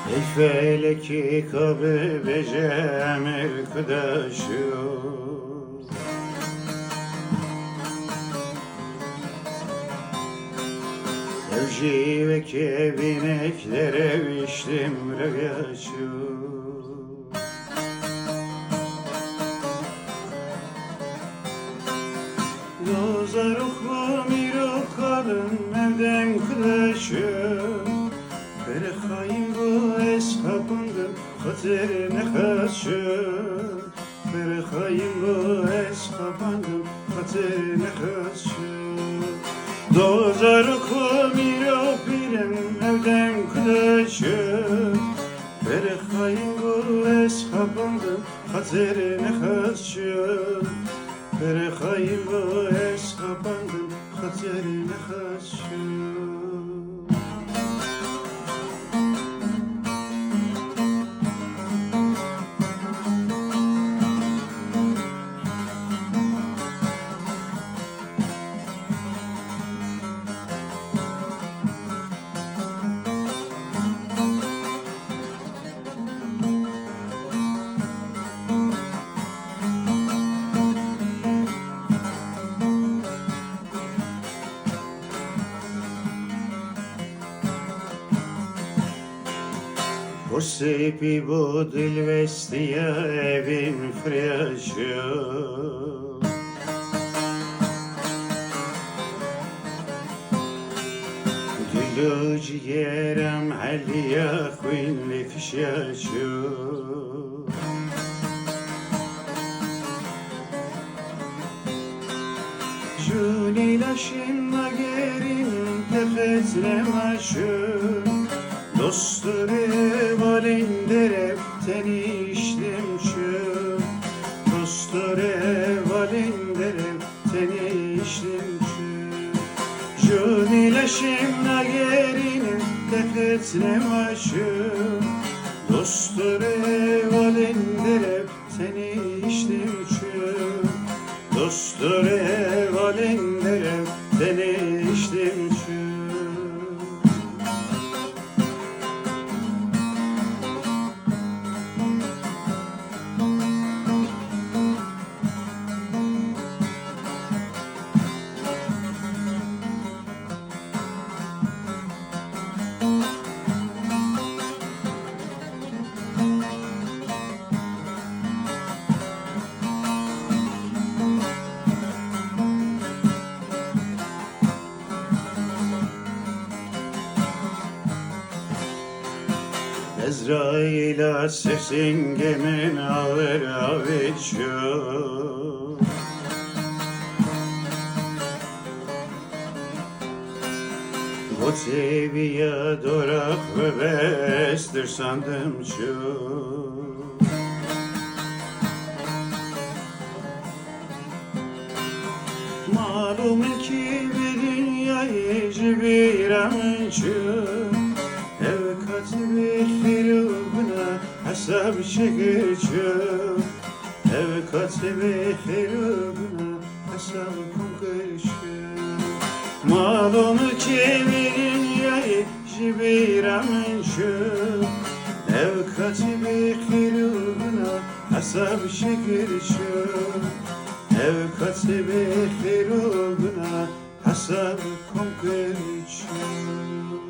Ey feleki kabı becem arkadaşı, evci ve kevineklere vişlim ragaşı. Dozar oklu mirok kalın evden kıdaşım, berekayım bu eshapındım hatırına kaçım. Berekayım bu eshapındım hatırına kaçım. Dozar oklu mirok birim evden kıdaşım, berekayım bu eshapındım hatırına kaçım. Berekayım bu eshapındım hatırına kaçım. Посипі будиль вестія evim friaşım. Gülü ciğerim haliye kuyunli fişaşım. Juniyle şinna gerin tefetlemaşım. Dostları valindere teniştim şu. Dostları valindere teniştim şu. Juniyle şinna gerin tefetlemaşım. Dostları valindere teniştim şu. Dostları valindere teniştim şu. Ezrail'a sesin gemin ağır aviçu. Bu teviye dorak ve bestir sandım şu. Malumun ki bir dünyayı cibiramın şu. Evkatimi hirubuna hesab çekeceğim. Evkatimi hirubuna hesab konuşacağım. Malumu kimin yayı jibiramın şu. Evkatimi hirubuna hesab çekeceğim. Evkatimi hirubuna hesab konuşacağım.